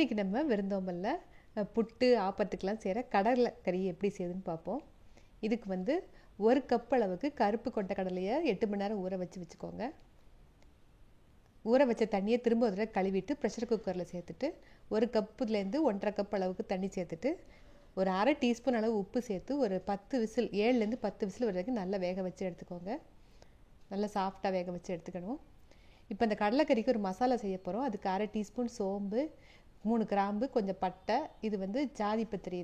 இன்றைக்கி நம்ம விருந்தோம்பலில் புட்டு ஆப்பத்துக்கெலாம் செய்கிற கடலைக்கறி எப்படி செய்யுதுன்னு பார்ப்போம். இதுக்கு வந்து 1 கப் அளவுக்கு கருப்பு கொண்ட கடலையை 8 மணி நேரம் ஊற வச்சுக்கோங்க. ஊற வச்ச தண்ணியை திரும்ப ஒரு தடவை கழுவிட்டு ப்ரெஷர் குக்கரில் சேர்த்துட்டு 1 கப்புலேருந்து 1.5 கப் அளவுக்கு தண்ணி சேர்த்துட்டு ஒரு அரை டீஸ்பூன் அளவு உப்பு சேர்த்து ஒரு 10 விசில் 7லேருந்து 10 விசில் வரைக்கும் நல்லா வேக வச்சு எடுத்துக்கோங்க. நல்லா சாஃப்டாக வேக வச்சு எடுத்துக்கணும். இப்போ இந்த கடலைக்கறிக்கு ஒரு மசாலா செய்ய போகிறோம். அதுக்கு அரை டீஸ்பூன் சோம்பு, 3 கிராம்பு, கொஞ்சம் பட்டை, இது வந்து ஜாதிபத்திரி,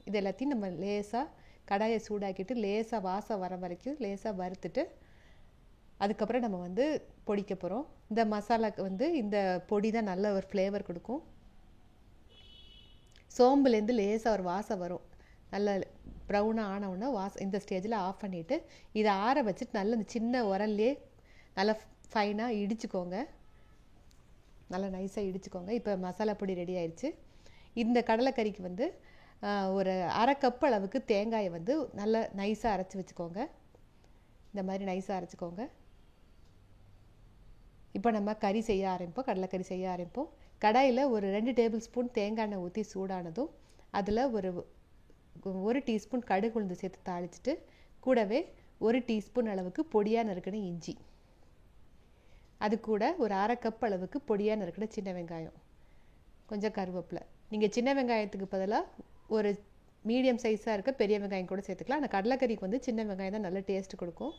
இது எல்லாத்தையும் நம்ம லேசாக கடாயை சூடாக்கிட்டு லேசாக வாசம் வர வரைக்கும் லேசாக வறுத்துட்டு அதுக்கப்புறம் நம்ம வந்து பொடிக்க போகிறோம். இந்த மசாலாவுக்கு வந்து இந்த பொடி தான் நல்ல ஒரு ஃப்ளேவர் கொடுக்கும். சோம்புலேருந்து லேசாக ஒரு வாசம் வரும். நல்ல ப்ரௌனாக ஆனவுடனே இந்த ஸ்டேஜில் ஆஃப் பண்ணிவிட்டு இதை ஆற வச்சுட்டு நல்ல இந்த சின்ன உரல்லே நல்லா ஃபைனாக இடிச்சுக்கோங்க. நல்லா நைஸாக இடிச்சுக்கோங்க. இப்போ மசாலா பொடி ரெடி ஆயிடுச்சு. இந்த கடலைக்கறிக்கு வந்து ஒரு அரை கப் அளவுக்கு தேங்காயை வந்து நல்லா நைஸாக அரைச்சி வச்சுக்கோங்க. இந்த மாதிரி நைஸாக அரைச்சிக்கோங்க. இப்போ நம்ம கறி செய்ய ஆரம்பிப்போம். கடலைக்கறி செய்ய ஆரம்பிப்போம். கடாயில் ஒரு 2 டேபிள் ஸ்பூன் தேங்காய் எண்ணெய் ஊற்றி சூடானதும் அதில் ஒரு டீஸ்பூன் கடுகு உளுந்து சேர்த்து தாளிச்சிட்டு கூடவே 1 டீஸ்பூன் அளவுக்கு பொடியாக நறுக்கின இஞ்சி, அது கூட ஒரு அரை கப் அளவுக்கு பொடியாக நறுக்கின சின்ன வெங்காயம், கொஞ்சம் கருவேப்பிலை. நீங்கள் சின்ன வெங்காயத்துக்கு பதிலாக ஒரு மீடியம் சைஸாக இருக்க பெரிய வெங்காயம் கூட சேர்த்துக்கலாம். ஆனால் கடலைக்கறிக்கு வந்து சின்ன வெங்காயம் தான் நல்ல டேஸ்ட் கொடுக்கும்.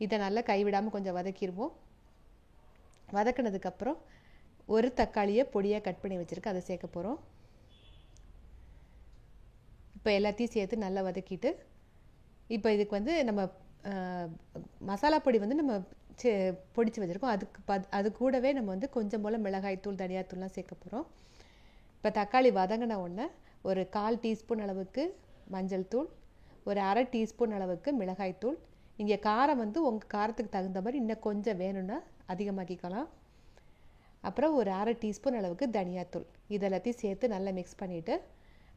இதை நல்லா கைவிடாமல் கொஞ்சம் வதக்கிடுவோம். வதக்கினதுக்கப்புறம் ஒரு தக்காளியை பொடியாக கட் பண்ணி வச்சுருக்கேன், அதை சேர்க்க போகிறோம். இப்போ எல்லாத்தையும் சேர்த்து நல்லா வதக்கிட்டு இப்போ இதுக்கு வந்து நம்ம மசாலா பொடி வந்து நம்ம பொடிச்சு வச்சுருக்கோம். அது கூடவே நம்ம வந்து கொஞ்சம் போல் மிளகாய்த்தூள், தனியாத்தூள்லாம் சேர்க்க போகிறோம். இப்போ தக்காளி வதங்கின உடனே ஒரு 1/4 டீஸ்பூன் அளவுக்கு மஞ்சள் தூள், ஒரு அரை டீஸ்பூன் அளவுக்கு மிளகாய்த்தூள். இங்கே காரம் வந்து உங்கள் காரத்துக்கு தகுந்த மாதிரி இன்னும் கொஞ்சம் வேணும்னா அதிகமாக்கிக்கலாம். அப்புறம் ஒரு அரை டீஸ்பூன் அளவுக்கு தனியாத்தூள், இதெல்லாத்தையும் சேர்த்து நல்லா மிக்ஸ் பண்ணிவிட்டு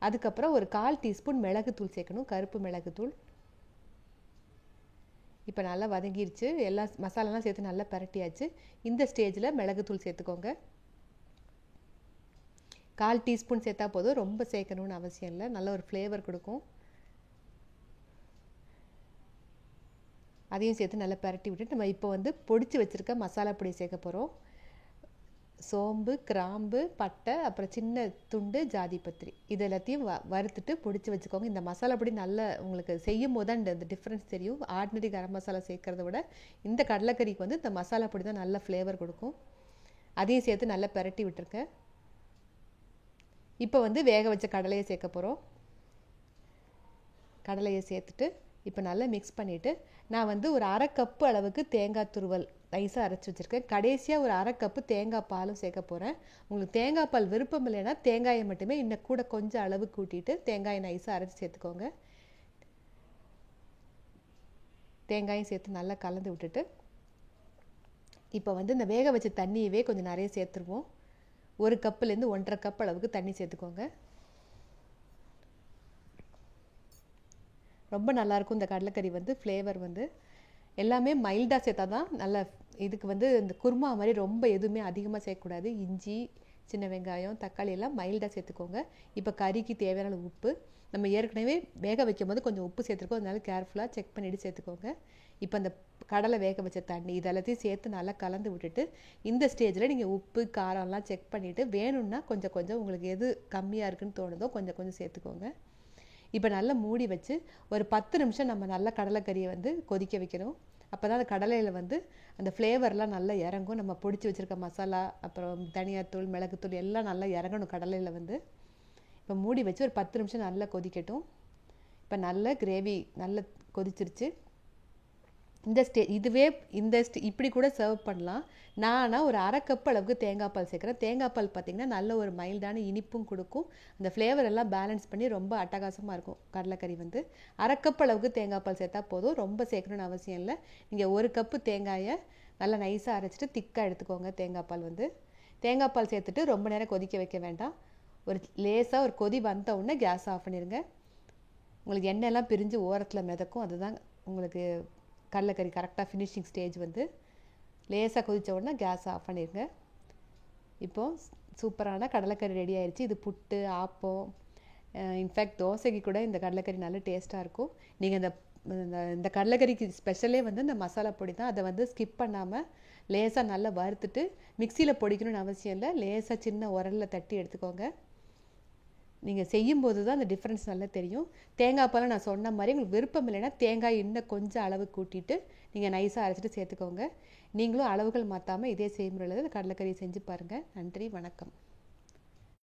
அதுக்கப்புறம் ஒரு 1/4 டீஸ்பூன் மிளகுத்தூள் சேர்க்கணும், கருப்பு மிளகுத்தூள். இப்போ நல்லா வதங்கிருச்சு. எல்லா மசாலாலாம் சேர்த்து நல்லா பரட்டியாச்சு. இந்த ஸ்டேஜில் மிளகுத்தூள் சேர்த்துக்கோங்க. 1/4 டீஸ்பூன் சேர்த்தா போதும், ரொம்ப சேர்க்கணும்னு அவசியம் இல்லை. நல்ல ஒரு ஃப்ளேவர் கொடுக்கும். அதையும் சேர்த்து நல்லா பரட்டி விட்டுட்டு நம்ம இப்போ வந்து பொடிச்சு வச்சுருக்க மசாலா பொடி சேர்க்க போகிறோம். சோம்பு, கிராம்பு, பட்டை, அப்புறம் சின்ன துண்டு ஜாதிபத்திரி, இது எல்லாத்தையும் வறுத்துட்டு பொடிச்சு வச்சுக்கோங்க. இந்த மசாலா பொடி நல்ல உங்களுக்கு செய்யும் போது தான் இந்த டிஃப்ரென்ஸ் தெரியும். ஆர்டினரி கரம் மசாலா சேர்க்கறத விட இந்த கடலைக்கறிக்கு வந்து இந்த மசாலா பொடி தான் நல்ல ஃப்ளேவர் கொடுக்கும். அதையும் சேர்த்து நல்லா பரட்டி விட்டுருக்கேன். இப்போ வந்து வேக வச்ச கடலையை சேர்க்க போகிறோம். கடலையை சேர்த்துட்டு இப்போ நல்லா மிக்ஸ் பண்ணிவிட்டு நான் வந்து ஒரு அரை கப்பு அளவுக்கு தேங்காய் துருவல் நைஸாக அரைச்சி வச்சுருக்கேன். கடைசியாக ஒரு அரை கப்பு தேங்காய் பாலும் சேர்க்க போகிறேன். உங்களுக்கு தேங்காய் பால் விருப்பம் இல்லைன்னா தேங்காயை மட்டுமே இன்னும் கூட கொஞ்சம் அளவு கூட்டிட்டு தேங்காயை நைஸாக அரைச்சி சேர்த்துக்கோங்க. தேங்காயும் சேர்த்து நல்லா கலந்து விட்டுட்டு இப்போ வந்து இந்த வேக வச்ச தண்ணியவே கொஞ்சம் நிறைய சேர்த்துருவோம். 1 கப்புலேருந்து 1.5 கப் அளவுக்கு தண்ணி சேர்த்துக்கோங்க. ரொம்ப நல்லாயிருக்கும் இந்த கடலைக்கறி வந்து. ஃப்ளேவர் வந்து எல்லாமே மைல்டாக சேர்த்தா தான் நல்லா. இதுக்கு வந்து இந்த குருமா மாதிரி ரொம்ப எதுவுமே அதிகமாக சேர்க்கக்கூடாது. இஞ்சி, சின்ன வெங்காயம், தக்காளி எல்லாம் மைல்டாக சேர்த்துக்கோங்க. இப்போ கறிக்கு தேவையான உப்பு நம்ம ஏற்கனவே வேக வைக்கும் போது கொஞ்சம் உப்பு சேர்த்துருக்கோம், அதனால கேர்ஃபுல்லாக செக் பண்ணிவிட்டு சேர்த்துக்கோங்க. இப்போ அந்த கடலை வேக வச்ச தண்ணி இதெல்லாத்தையும் சேர்த்து நல்லா கலந்து விட்டுட்டு இந்த ஸ்டேஜில் நீங்கள் உப்பு காரம்லாம் செக் பண்ணிவிட்டு வேணும்னா கொஞ்சம் கொஞ்சம் உங்களுக்கு எது கம்மியாக இருக்குன்னு தோணுதோ கொஞ்சம் கொஞ்சம் சேர்த்துக்கோங்க. இப்போ நல்லா மூடி வச்சு ஒரு 10 நிமிஷம் நம்ம நல்லா கடலைக்கறியை வந்து கொதிக்க வைக்கணும். அப்போ தான் அந்த கடலையில் வந்து அந்த ஃப்ளேவர்லாம் நல்லா இறங்கும். நம்ம பொடிச்சு வச்சுருக்க மசாலா, அப்புறம் தனியாத்தூள், மிளகுத்தூள் எல்லாம் நல்லா இறங்கணும் கடலையில் வந்து. இப்போ மூடி வச்சு ஒரு 10 நிமிஷம் நல்லா கொதிக்கட்டும். இப்போ நல்ல கிரேவி நல்லா கொதிச்சிருச்சு. இப்படி கூட சர்வ் பண்ணலாம். நான் ஒரு அரை கப் அளவுக்கு தேங்காய் பால் சேர்க்குறேன். தேங்காய் பால் பார்த்திங்கன்னா நல்ல ஒரு மைல்டான இனிப்பும் கொடுக்கும். அந்த ஃப்ளேவர் எல்லாம் பேலன்ஸ் பண்ணி ரொம்ப அட்டகாசமாக இருக்கும் கடலைக்கறி வந்து. அரை கப் அளவுக்கு தேங்காய் பால் சேர்த்தா போதும், ரொம்ப சேர்க்கணும்னு அவசியம் இல்லை. நீங்கள் 1 கப்பு தேங்காயை நல்லா நைஸாக அரைச்சிட்டு திக்காக எடுத்துக்கோங்க. தேங்காய் பால் வந்து தேங்காய் பால் சேர்த்துட்டு ரொம்ப நேரம் கொதிக்க வைக்க வேண்டாம். ஒரு லேசாக ஒரு கொதி வந்த உடனே கேஸ் ஆஃப் பண்ணிடுங்க. உங்களுக்கு எண்ணெயெல்லாம் பிரிஞ்சு ஓரத்தில் மிதக்கும். அதுதான் உங்களுக்கு கடலைக்கறி கரெக்டாக ஃபினிஷிங் ஸ்டேஜ் வந்து. லேசாக கொதித்த உடனே கேஸ் ஆஃப் பண்ணிடுங்க. இப்போது சூப்பரான கடலைக்கறி ரெடி ஆயிடுச்சு. இது புட்டு, ஆப்பம், இன்ஃபேக்ட் தோசைக்கு கூட இந்த கடலைக்கறி நல்ல டேஸ்ட்டாக இருக்கும். நீங்கள் இந்த கடலைக்கறிக்கு ஸ்பெஷலே வந்து இந்த மசாலா பொடி தான். அதை வந்து ஸ்கிப் பண்ணாமல் லேசாக நல்லா வறுத்துட்டு மிக்சியில் பொடிக்கணும்னு அவசியம் இல்லை. லேசாக சின்ன உரலில் தட்டி எடுத்துக்கோங்க. நீங்கள் செய்யும்போது தான் அந்த டிஃப்ரென்ஸ் நல்லா தெரியும். தேங்காய் பால் நான் சொன்ன மாதிரி உங்களுக்கு விருப்பம் இல்லைன்னா தேங்காய் இன்னும் கொஞ்சம் அளவு கூட்டிட்டு நீங்கள் நைஸாக அரைச்சிட்டு சேர்த்துக்கோங்க. நீங்களும் அளவுகள் மாற்றாமல் இதே செய்முறையில் கடலைக்கறி செஞ்சு பாருங்கள். நன்றி, வணக்கம்.